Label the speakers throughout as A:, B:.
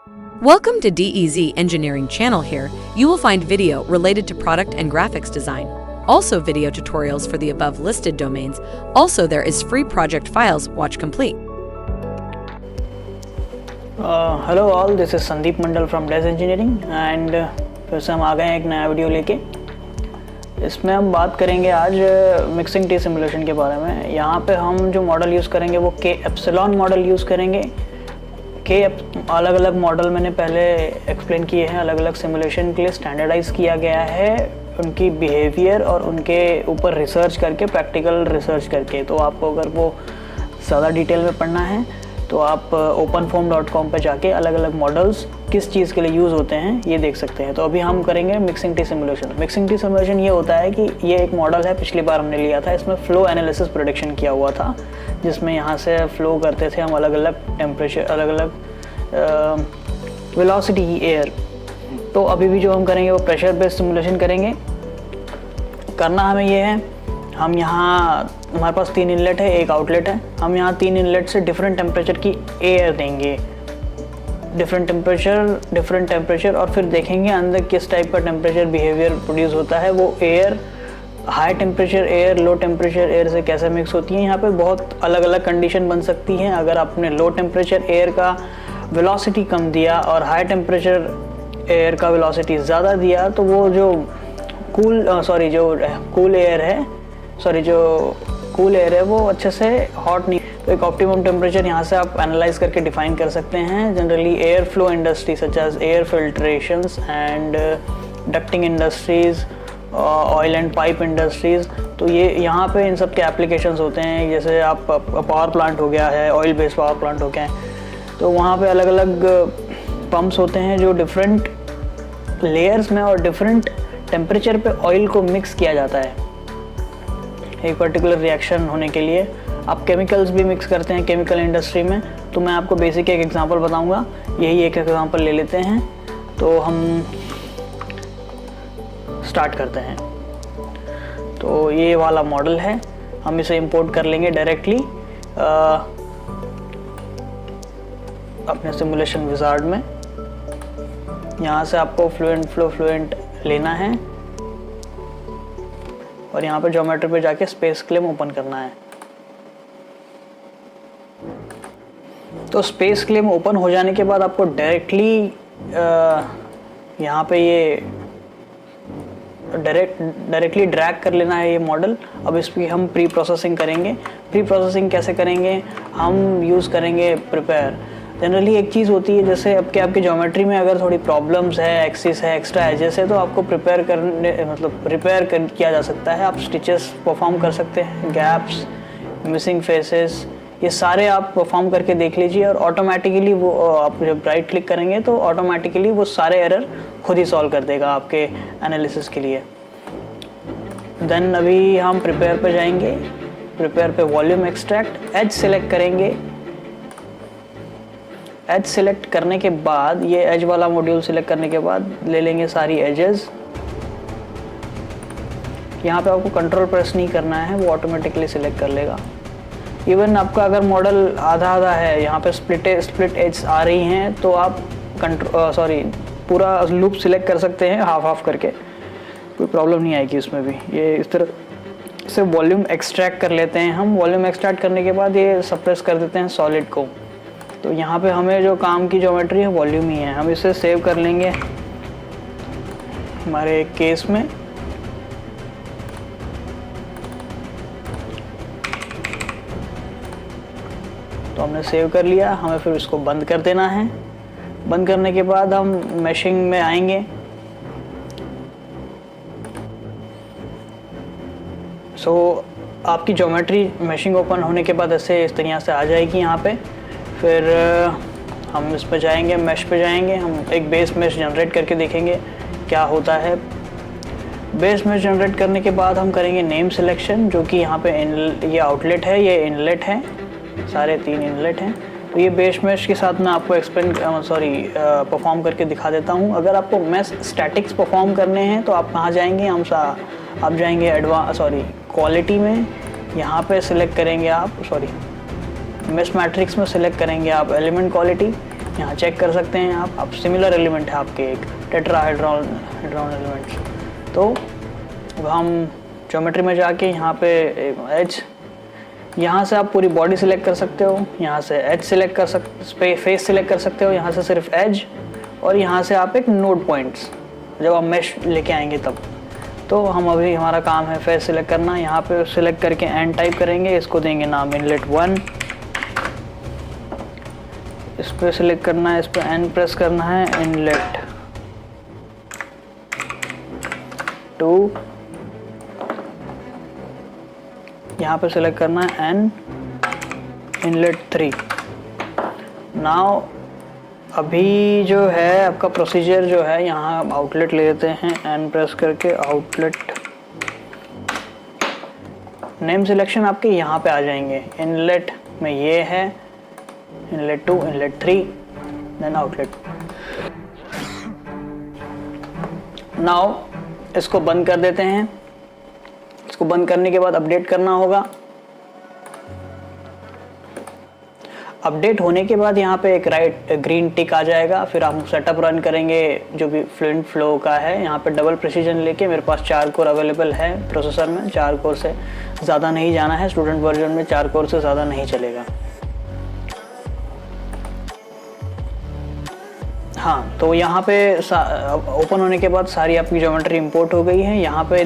A: Welcome to DEZ Engineering channel. Here, you will find video related to product and graphics design. Also video tutorials for the above listed domains. Also there is free project files, watch complete.
B: Hello all, this is Sandeep Mandal from days engineering and फिर से हम आ गए हैं एक नया video लेके। इसमें हम बात करेंगे आज मिक्सिंग टी सिमुलेशन के बारे में। यहाँ पे हम जो मॉडल यूज़ करेंगे वो के एप्सिलॉन मॉडल यूज़ करेंगे। अलग अलग मॉडल मैंने पहले एक्सप्लेन किए हैं, अलग अलग सिमुलेशन के लिए स्टैंडर्डाइज किया गया है उनकी बिहेवियर और उनके ऊपर रिसर्च करके, प्रैक्टिकल रिसर्च करके। तो आपको अगर वो ज़्यादा डिटेल में पढ़ना है तो आप openfoam.com पे जाके अलग अलग मॉडल्स किस चीज़ के लिए यूज़ होते हैं ये देख सकते हैं। तो अभी हम करेंगे mixing T simulation. Mixing T simulation ये होता है कि ये एक मॉडल है, पिछली बार हमने लिया था, इसमें फ़्लो एनालिसिस प्रेडिक्शन किया हुआ था, जिसमें यहाँ से फ़्लो करते थे हम अलग अलग टेम्परेचर, अलग अलग वेलोसिटी एयर। तो अभी भी जो हम करेंगे वो प्रेशर बेस्ड सिमुलेशन करेंगे। करना हमें ये है, हम यहाँ हमारे पास 3 इनलेट है, एक आउटलेट है। हम यहाँ 3 इनलेट से डिफरेंट टेम्परेचर की एयर देंगे, डिफरेंट टेम्परेचर और फिर देखेंगे अंदर किस टाइप का टेम्परेचर बिहेवियर प्रोड्यूस होता है। वो air high temperature air, low temperature air से कैसे मिक्स होती है। यहाँ पे बहुत अलग अलग कंडीशन बन सकती हैं। अगर आपने लो टेम्परेचर एयर का वेलोसिटी कम दिया और हाई टेम्परेचर एयर का वेलोसिटी ज़्यादा दिया तो वो जो कूल एयर है वो अच्छे से हॉट नहीं। तो एक ऑप्टिमम टेम्परेचर यहाँ से आप एनालाइज करके डिफाइन कर सकते हैं। Generally air flow industry such as air filtrations and ducting industries, oil and pipe industries, तो ये यहाँ पे इन सब के एप्लीकेशंस होते हैं। जैसे आप पावर प्लांट हो गया है, ऑयल बेस्ड पावर प्लांट हो गया है, तो वहाँ पे अलग अलग पंप्स होते हैं जो डिफरेंट लेयर्स में और डिफरेंट टेम्परेचर पे ऑयल को मिक्स किया जाता है एक पर्टिकुलर रिएक्शन होने के लिए। आप केमिकल्स भी मिक्स करते हैं केमिकल इंडस्ट्री में। तो मैं आपको बेसिक एक एग्जांपल बताऊंगा, यही एक एग्जांपल ले लेते हैं। तो हम स्टार्ट करते हैं। तो ये वाला मॉडल है, हम इसे इंपोर्ट कर लेंगे डायरेक्टली अपने सिमुलेशन विजार्ड में। यहाँ से आपको फ्लुएंट लेना है और यहाँ पे ज्योमेट्री पे जाके स्पेस क्लेम ओपन करना है। तो स्पेस क्लेम ओपन हो जाने के बाद आपको डायरेक्टली यहाँ पे ये डायरेक्टली ड्रैग कर लेना है ये मॉडल। अब इसकी हम प्री प्रोसेसिंग करेंगे। प्री प्रोसेसिंग कैसे करेंगे, हम यूज़ करेंगे प्रिपेयर। जनरली एक चीज़ होती है, जैसे आपके ज्योमेट्री में अगर थोड़ी प्रॉब्लम्स है, एक्सिस है, एक्स्ट्रा एजेस है, तो आपको रिपेयर किया जा सकता है। आप स्टिचेस परफॉर्म कर सकते हैं, गैप्स, मिसिंग फेसेस, ये सारे आप परफॉर्म करके देख लीजिए और ऑटोमेटिकली वो आप जब राइट क्लिक करेंगे तो ऑटोमेटिकली वो सारे एरर खुद ही सॉल्व कर देगा आपके एनालिसिस के लिए। देन अभी हम प्रिपेयर पे जाएंगे। प्रिपेयर पे वॉल्यूम एक्सट्रैक्ट, एज सेलेक्ट करेंगे। एज सेलेक्ट करने के बाद ये एज वाला मॉड्यूल सेलेक्ट करने के बाद ले लेंगे सारी एजेस। यहाँ पे आपको कंट्रोल प्रेस नहीं करना है, वो ऑटोमेटिकली सिलेक्ट कर लेगा। इवन आपका अगर मॉडल आधा है, यहाँ पे स्प्लिट एज आ रही हैं, तो आप पूरा लूप सिलेक्ट कर सकते हैं हाफ करके, कोई प्रॉब्लम नहीं आएगी उसमें भी। ये इस तरह से वॉल्यूम एक्सट्रैक्ट कर लेते हैं हम। वॉल्यूम एक्सट्रैक्ट करने के बाद ये सप्रेस कर देते हैं सॉलिड को। तो यहाँ पे हमें जो काम की ज्योमेट्री है वॉल्यूम ही है। हम इसे सेव कर लेंगे हमारे केस में। तो हमने सेव कर लिया, हमें फिर इसको बंद कर देना है। बंद करने के बाद हम मैशिंग में आएंगे। आपकी ज्योमेट्री मैशिंग ओपन होने के बाद ऐसे इस तरह से आ जाएगी यहाँ पे। फिर हम इस पे जाएंगे, मैश पे जाएंगे, हम एक बेस मैश जनरेट करके देखेंगे क्या होता है। बेस मैश जनरेट करने के बाद हम करेंगे नेम सिलेक्शन, जो कि यहाँ पे ये आउटलेट है, ये इनलेट है, सारे 3 इनलेट हैं। तो ये बेस मैश के साथ मैं आपको परफॉर्म करके दिखा देता हूँ। अगर आपको मैश स्टैटिक्स परफॉर्म करने हैं तो आप कहाँ जाएंगे, आप जाएंगे क्वालिटी में। यहाँ पे सिलेक्ट करेंगे आप मैश मैट्रिक्स में सिलेक्ट करेंगे आप एलिमेंट क्वालिटी। यहाँ चेक कर सकते हैं आप सिमिलर एलिमेंट है आपके एक टेट्राहेड्रॉन एलिमेंट। तो अब हम ज्योमेट्री में जाके यहाँ पे एज, यहाँ से आप पूरी बॉडी सिलेक्ट कर सकते हो, यहाँ से एज सिलेक्ट कर सकते, फेस सिलेक्ट कर सकते हो, यहाँ से सिर्फ एज, और यहाँ से आप एक नोड पॉइंट्स जब आप मेश लेके आएंगे तब। तो हम अभी हमारा काम है फेस सिलेक्ट करना। यहाँ पे सिलेक्ट करके एन टाइप करेंगे, इसको देंगे नाम इनलेट 1। इस पर सिलेक्ट करना है, इस पर एन प्रेस करना है, इनलेट 2। यहाँ पे सिलेक्ट करना है एन, इनलेट 3। नाउ अभी जो है आपका प्रोसीजर जो है, यहाँ आउटलेट ले लेते हैं, एन प्रेस करके आउटलेट, नेम सिलेक्शन आपके यहाँ पे आ जाएंगे। इनलेट में ये है, inlet 2, inlet 3, then outlet. Now इसको बंद कर देते हैं। इसको बंद करने के बाद अपडेट करना होगा। अपडेट होने के बाद यहाँ पे एक ग्रीन टिक आ जाएगा। फिर हम सेटअप रन करेंगे जो भी फ्लुएंट फ्लो का है। यहाँ पे डबल प्रिसीजन लेके, मेरे पास 4 कोर अवेलेबल है प्रोसेसर में, 4 कोर से ज़्यादा नहीं जाना है। स्टूडेंट वर्जन में 4 कोर से ज़्यादा नहीं चलेगा। हाँ, तो यहाँ पे ओपन होने के बाद सारी आपकी ज्योमेट्री इंपोर्ट हो गई है। यहाँ पे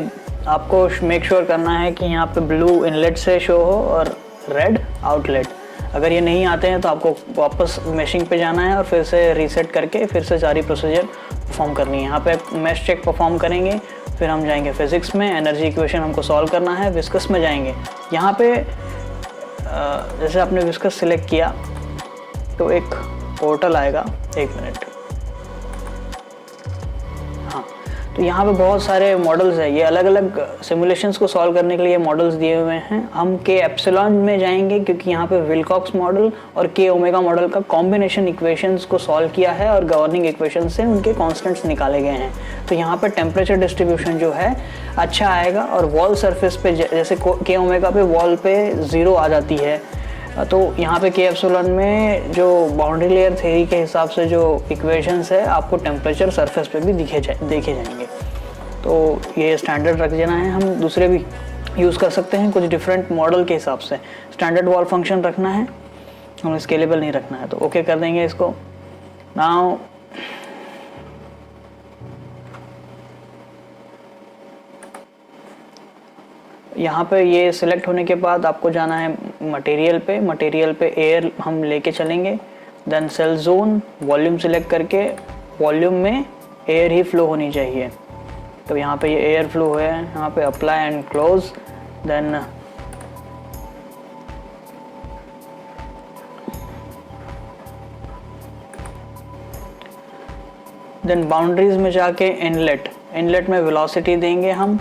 B: आपको मेक श्योर करना है कि यहाँ पे ब्लू इनलेट से शो हो और रेड आउटलेट। अगर ये नहीं आते हैं तो आपको वापस मैशिंग पे जाना है और फिर से रीसेट करके फिर से सारी प्रोसीजर परफॉर्म करनी है। यहाँ पे मैश चेक परफॉर्म करेंगे, फिर हम जाएंगे फिजिक्स में, एनर्जी इक्वेशन हमको सॉल्व करना है। विस्कस में जाएंगे, यहाँ पे जैसे आपने विस्कस सिलेक्ट किया तो एक पोर्टल आएगा, 1 मिनट। हाँ, तो यहाँ पे बहुत सारे मॉडल्स है। ये अलग अलग सिमुलेशंस को सॉल्व करने के लिए मॉडल्स दिए हुए हैं। हम के एप्सिलॉन में जाएंगे क्योंकि यहाँ पे विल्कॉक्स मॉडल और के ओमेगा मॉडल का कॉम्बिनेशन इक्वेशंस को सॉल्व किया है और गवर्निंग इक्वेशन से उनके कॉन्स्टेंट्स निकाले गए हैं। तो यहाँ पे टेम्परेचर डिस्ट्रीब्यूशन जो है अच्छा आएगा। और वॉल सरफेस पे जैसे के ओमेगा पे वॉल पे 0 आ जाती है, तो यहाँ पे के एप्सिलॉन में जो बाउंड्री लेयर थ्योरी के हिसाब से जो इक्वेशंस है आपको टेम्परेचर सरफेस पे भी देखे जाएंगे। तो ये स्टैंडर्ड रख देना है। हम दूसरे भी यूज़ कर सकते हैं कुछ डिफरेंट मॉडल के हिसाब से। स्टैंडर्ड वॉल फंक्शन रखना है, हम स्केलेबल नहीं रखना है, तो ओके कर देंगे इसको। नाउ यहाँ पे ये सिलेक्ट होने के बाद आपको जाना है मटेरियल पे एयर हम लेके चलेंगे। Then cell zone, volume select करके वॉल्यूम में एयर ही फ्लो होनी चाहिए। तो यहाँ पे ये एयर फ्लो है, यहाँ पे apply and close. Then boundaries में जाके इनलेट में वेलोसिटी देंगे हम।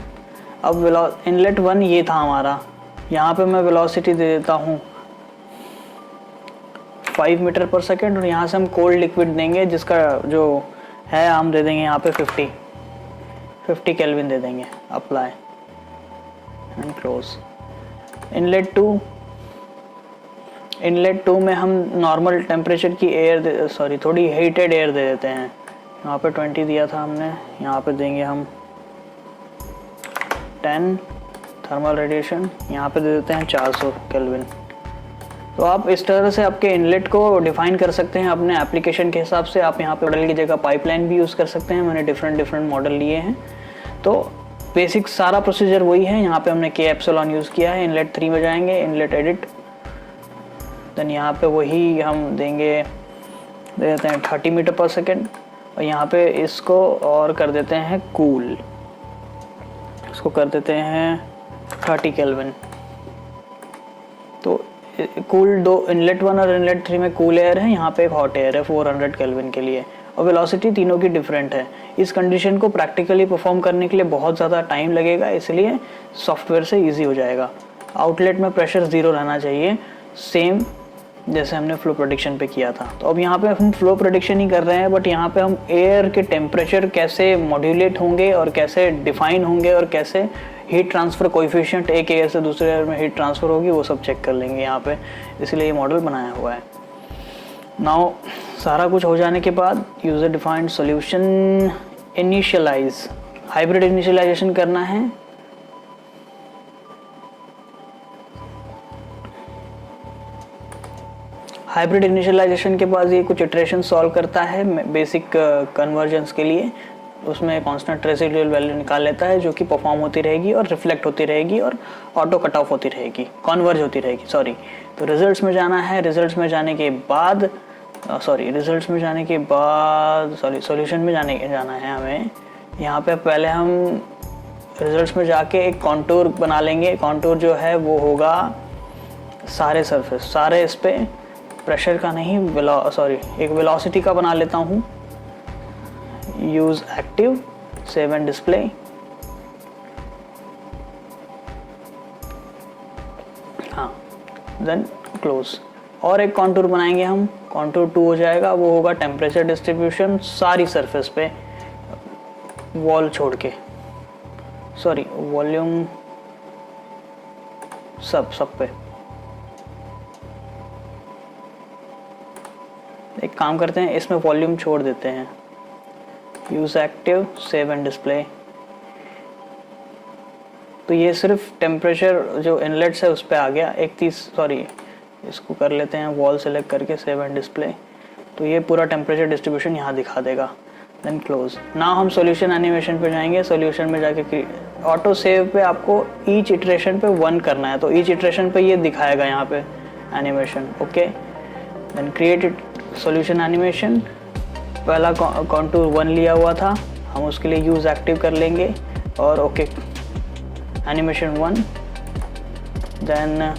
B: अब इनलेट 1 ये था हमारा, यहाँ पे मैं वेलोसिटी दे देता हूँ 5 मीटर पर सेकेंड। और यहाँ से हम कोल्ड लिक्विड देंगे जिसका जो है हम दे देंगे यहाँ पे 50 केल्विन दे देंगे। Apply and close. इनलेट 2 में हम नॉर्मल टेम्परेचर की एयर थोड़ी हीटेड एयर दे देते हैं। यहाँ पे 20 दिया था हमने, यहाँ पे देंगे हम 10 थर्मल रेडिएशन, यहाँ पे दे देते हैं 400 केल्विन। तो आप इस तरह से आपके इनलेट को डिफाइन कर सकते हैं अपने एप्लीकेशन के हिसाब से। आप यहाँ पे मॉडल की जगह पाइपलाइन भी यूज़ कर सकते हैं। मैंने डिफरेंट मॉडल लिए हैं। तो बेसिक सारा प्रोसीजर वही है। यहाँ पे हमने के एप्सिलॉन यूज़ किया है। इनलेट 3 में जाएंगे, इनलेट एडिट, देन यहाँ पे वही हम दे देते हैं 30 मीटर पर सेकेंड। और यहाँ पे इसको और कर देते हैं कूल, इसको कर देते हैं 30 केल्विन। तो कूल दो इनलेट 1 और इनलेट 3 में कूल एयर है, यहाँ पे एक हॉट एयर है 400 केल्विन के लिए। और वेलोसिटी तीनों की डिफरेंट है। इस कंडीशन को प्रैक्टिकली परफॉर्म करने के लिए बहुत ज़्यादा टाइम लगेगा, इसलिए सॉफ्टवेयर से इजी हो जाएगा। आउटलेट में प्रेशर 0 रहना चाहिए, सेम जैसे हमने फ्लो प्रेडिक्शन पे किया था। तो अब यहाँ पे हम फ्लो प्रेडिक्शन ही कर रहे हैं, बट यहाँ पे हम एयर के टेम्परेचर कैसे मॉड्यूलेट होंगे और कैसे डिफाइन होंगे और कैसे हीट ट्रांसफ़र कोएफिशिएंट एक एयर से दूसरे एयर में हीट ट्रांसफ़र होगी वो सब चेक कर लेंगे यहाँ पे, इसलिए ये मॉडल बनाया हुआ है। नाउ सारा कुछ हो जाने के बाद user defined solution initialise, hybrid initialisation करना है। हाइब्रिड इनिशियलाइजेशन के बाद ये कुछ इटरेशन सॉल्व करता है बेसिक कन्वर्जेंस के लिए। उसमें कांस्टेंट रेसिडुअल वैल्यू निकाल लेता है जो कि परफॉर्म होती रहेगी और रिफ्लेक्ट होती रहेगी और ऑटो कट ऑफ होती रहेगी, कन्वर्ज होती रहेगी, सॉरी। तो रिजल्ट्स में जाना है। रिजल्ट्स में जाने के बाद सॉल्यूशन में जाना है हमें। यहाँ पे पहले हम रिजल्ट्स में जाके एक कॉन्टूर बना लेंगे। कॉन्टूर जो है वो होगा सारे सरफेस, सारे इस पे प्रेशर का नहीं, एक वेलोसिटी का बना लेता हूँ। Use active, save and display. हाँ, देन क्लोज। और एक कॉन्टूर बनाएंगे हम, कॉन्टूर 2 हो जाएगा। वो होगा टेम्परेचर डिस्ट्रीब्यूशन सारी सरफेस पे, वॉल छोड़ के, सॉरी वॉल्यूम सब पे। एक काम करते हैं, इसमें वॉल्यूम छोड़ देते हैं। Use active, save and display. तो ये सिर्फ टेम्परेचर जो इनलेट्स है उस पर आ गया। इसको कर लेते हैं वॉल सेलेक्ट करके, सेव एंड डिस्प्ले। तो ये पूरा टेम्परेचर डिस्ट्रीब्यूशन यहाँ दिखा देगा। Then close. नाउ हम सॉल्यूशन एनिमेशन पे जाएंगे। सॉल्यूशन में जाके ऑटो सेव पे आपको ईच इटरेशन पे 1 करना है, तो ईच इटरेशन पे ये दिखाएगा यहाँ पे animation. Okay, then create solution animation. पहला कॉन्टूर 1 लिया हुआ था, हम उसके लिए यूज एक्टिव कर लेंगे और ओके एनिमेशन 1। देन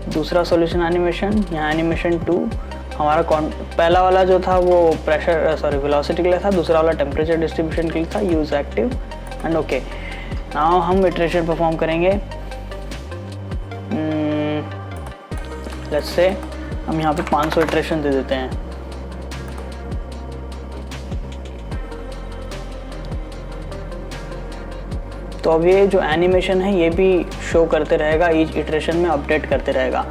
B: दूसरा सॉल्यूशन एनिमेशन, यहाँ एनिमेशन 2। हमारा पहला वाला जो था वो वेलोसिटी के लिए था, दूसरा वाला टेम्परेचर डिस्ट्रीब्यूशन के लिए था। Use active and okay. Now हम इटरेशन परफॉर्म करेंगे। लेट्स से हम यहाँ पे 500 इटरेशन दे देते हैं। तो अब ये जो एनिमेशन है ये भी शो करते रहेगा, ईच इटरेशन में अपडेट करते रहेगा।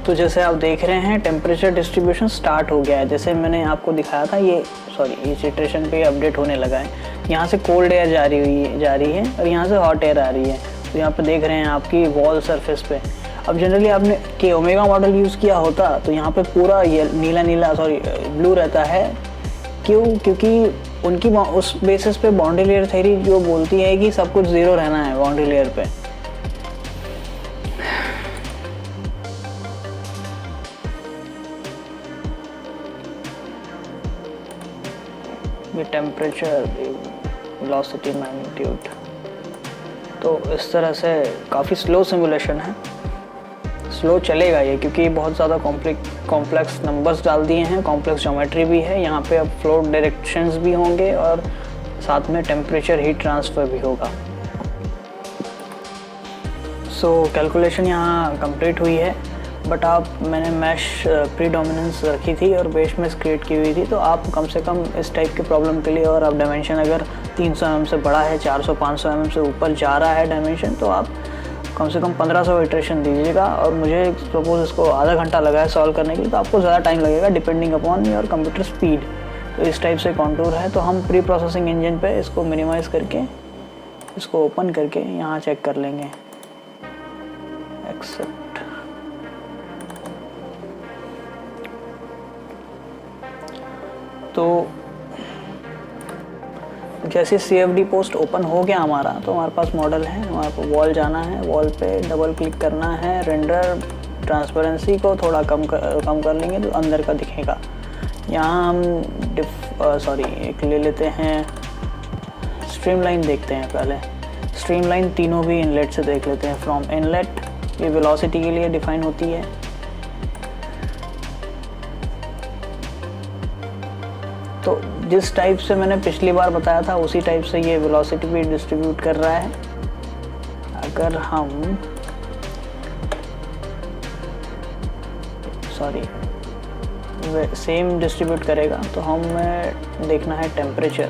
B: तो जैसे आप देख रहे हैं टेम्परेचर डिस्ट्रीब्यूशन स्टार्ट हो गया है। जैसे मैंने आपको दिखाया था, ये ईच इटरेशन पे अपडेट होने लगा है। यहाँ से कोल्ड एयर जा रही है और यहाँ से हॉट एयर आ रही है। तो यहाँ पे देख रहे हैं आपकी वॉल सरफेस पे। अब जनरली आपने के ओमेगा मॉडल यूज़ किया होता तो यहाँ पे पूरा ये ब्लू रहता है। क्यों? क्योंकि उनकी उस बेसिस पे बाउंड्री लेयर थ्योरी जो बोलती है कि सब कुछ 0 रहना है बाउंड्री लेयर पे। ये टेम्परेचर, वेलोसिटी, मैग्नीट्यूड। तो इस तरह से काफ़ी स्लो सिमुलेशन है। स्लो चलेगा ये क्योंकि बहुत ज़्यादा कॉम्प्लेक्स नंबर्स डाल दिए हैं, कॉम्प्लेक्स ज्योमेट्री भी है। यहाँ पे अब फ्लो डायरेक्शंस भी होंगे और साथ में टेम्परेचर हीट ट्रांसफ़र भी होगा। सो कैलकुलेशन यहाँ कंप्लीट हुई है। बट मैंने मैश प्रीडोमिनेंस रखी थी और बेस में क्रिएट की हुई थी। तो आप कम से कम इस टाइप के प्रॉब्लम के लिए, और अब डायमेंशन अगर 300 mm से बड़ा है, 400-500 mm से ऊपर जा रहा है डायमेंशन, तो आप कम से कम 1500 इटरेशन दीजिएगा। और मुझे सपोज इसको आधा घंटा लगा है सॉल्व करने के लिए, तो आपको ज़्यादा टाइम लगेगा depending upon your computer speed. तो इस टाइप से कॉन्टूर है। तो हम प्री प्रोसेसिंग इंजन पे इसको मिनिमाइज़ करके, इसको ओपन करके यहाँ चेक कर लेंगे। एक्सेप्ट। तो जैसे CFD पोस्ट ओपन हो गया हमारा, तो हमारे पास मॉडल है। हमारे को वॉल जाना है, वॉल पे डबल क्लिक करना है। रेंडर ट्रांसपेरेंसी को थोड़ा कम कर लेंगे तो अंदर का दिखेगा। यहाँ हम एक ले लेते हैं, स्ट्रीमलाइन देखते हैं पहले। स्ट्रीमलाइन तीनों भी इनलेट से देख लेते हैं। फ्रॉम इनलेट, ये वेलोसिटी के लिए डिफाइन होती है। तो जिस टाइप से मैंने पिछली बार बताया था उसी टाइप से ये वेलोसिटी भी डिस्ट्रीब्यूट कर रहा है। अगर हम सेम डिस्ट्रीब्यूट करेगा तो हमें देखना है टेम्परेचर।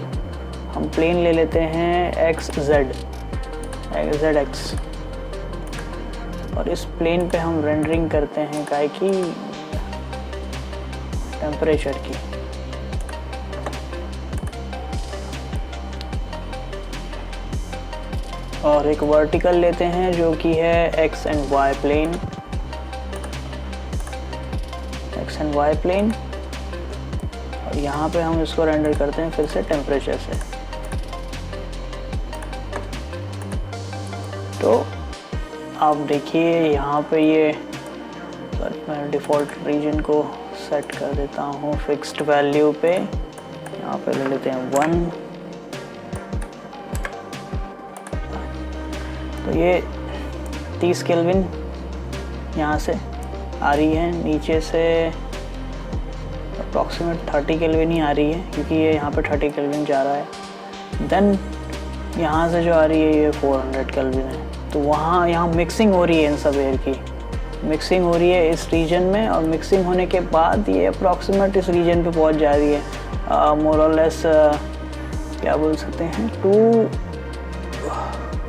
B: हम प्लेन ले लेते हैं XZ, ZX। और इस प्लेन पे हम रेंडरिंग करते हैं काय की टेम्परेचर की। और एक वर्टिकल लेते हैं जो कि है x and y plane, x and y plane, और यहाँ पे हम इसको रेंडर करते हैं फिर से टेम्परेचर से। तो आप देखिए यहाँ पे ये, मैं डिफ़ॉल्ट रीजन को सेट कर देता हूँ फिक्स्ड वैल्यू पे, यहाँ पे ले लेते हैं 1। तो ये 30 केल्विन यहाँ से आ रही है, नीचे से अप्रॉक्सीमेट 30 केल्विन ही आ रही है क्योंकि ये यहाँ पे 30 केल्विन जा रहा है। देन यहाँ से जो आ रही है ये 400 केल्विन है। तो वहाँ यहाँ मिक्सिंग हो रही है, इन सब एयर की मिक्सिंग हो रही है इस रीजन में, और मिक्सिंग होने के बाद ये अप्रॉक्सीमेट इस रीजन पे पहुँच जा रही है, मोर और लेस क्या बोल सकते हैं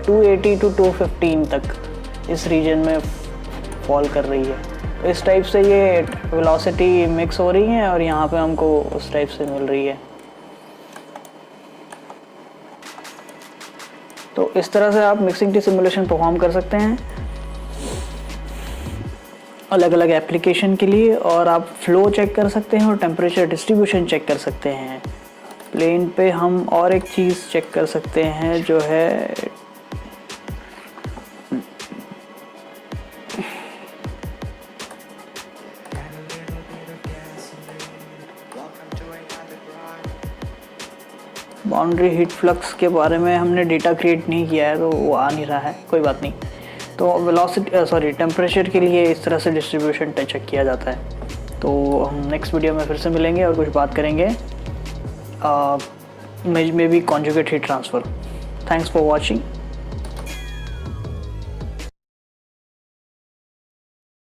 B: 280 to 215 तक इस रीजन में फॉल कर रही है। इस टाइप से ये वेलोसिटी मिक्स हो रही है और यहाँ पे हमको उस टाइप से मिल रही है। तो इस तरह से आप मिक्सिंग टी सिमुलेशन परफॉर्म कर सकते हैं अलग अलग एप्लीकेशन के लिए, और आप फ्लो चेक कर सकते हैं और टेम्परेचर डिस्ट्रीब्यूशन चेक कर सकते हैं। प्लेन पे हम और एक चीज़ चेक कर सकते हैं जो है बाउंड्री हीट फ्लक्स के बारे में हमने डेटा क्रिएट नहीं किया है तो वो आ नहीं रहा है, कोई बात नहीं। तो वेलोसिटी टेम्परेचर के लिए इस तरह से डिस्ट्रीब्यूशन चेक किया जाता है। तो हम नेक्स्ट वीडियो में फिर से मिलेंगे और कुछ बात करेंगे may be conjugate heat transfer. Thanks for watching.